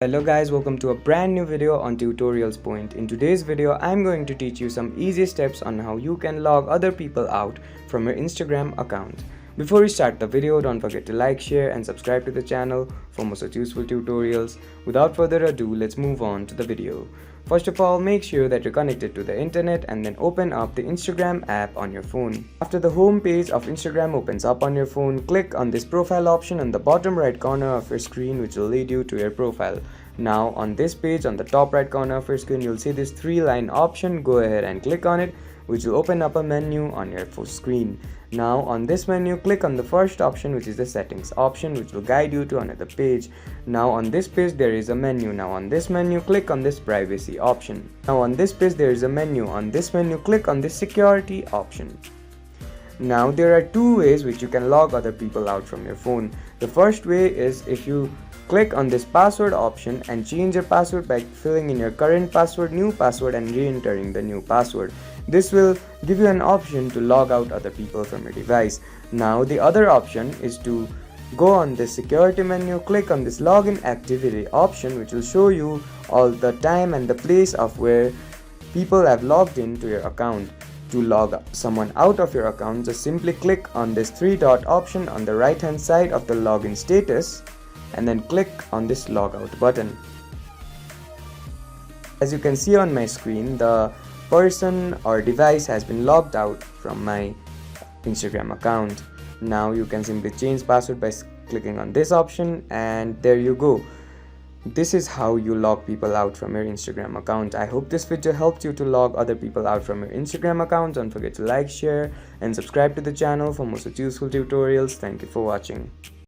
Hello guys, welcome to a brand new video on Tutorials Point. In today's video, I'm going to teach you some easy steps on how you can log other people out from your Instagram account. Before we start the video, don't forget to like, share and subscribe to the channel for more such useful tutorials. Without further ado, let's move on to the video. First of all, make sure that you're connected to the internet and then open up the Instagram app on your phone. After the home page of Instagram opens up on your phone, click on this profile option on the bottom right corner of your screen, which will lead you to your profile. Now on this page, on the top right corner of your screen, you'll see this 3-line option. Go ahead and click on it, which will open up a menu on your screen. Now on this menu, click on the first option, which is the settings option, which will guide you to another page. Now on this page there is a menu. Now on this menu, click on this privacy option. Now on this page there is a menu. On this menu, click on this security option. Now there are two ways which you can log other people out from your phone. The first way is if you click on this password option and change your password by filling in your current password, new password and re-entering the new password. This will give you an option to log out other people from your device. Now the other option is to go on this security menu, click on this login activity option, which will show you all the time and the place of where people have logged into your account. To log someone out of your account, just simply click on this 3-dot option on the right hand side of the login status and then click on this logout button. As you can see on my screen, the person or device has been logged out from my Instagram account. Now you can simply change password by clicking on this option, and there you go. This is how you log people out from your Instagram account. I hope this video helped you to log other people out from your Instagram account. Don't forget to like, share and subscribe to the channel for more such useful tutorials. Thank you for watching.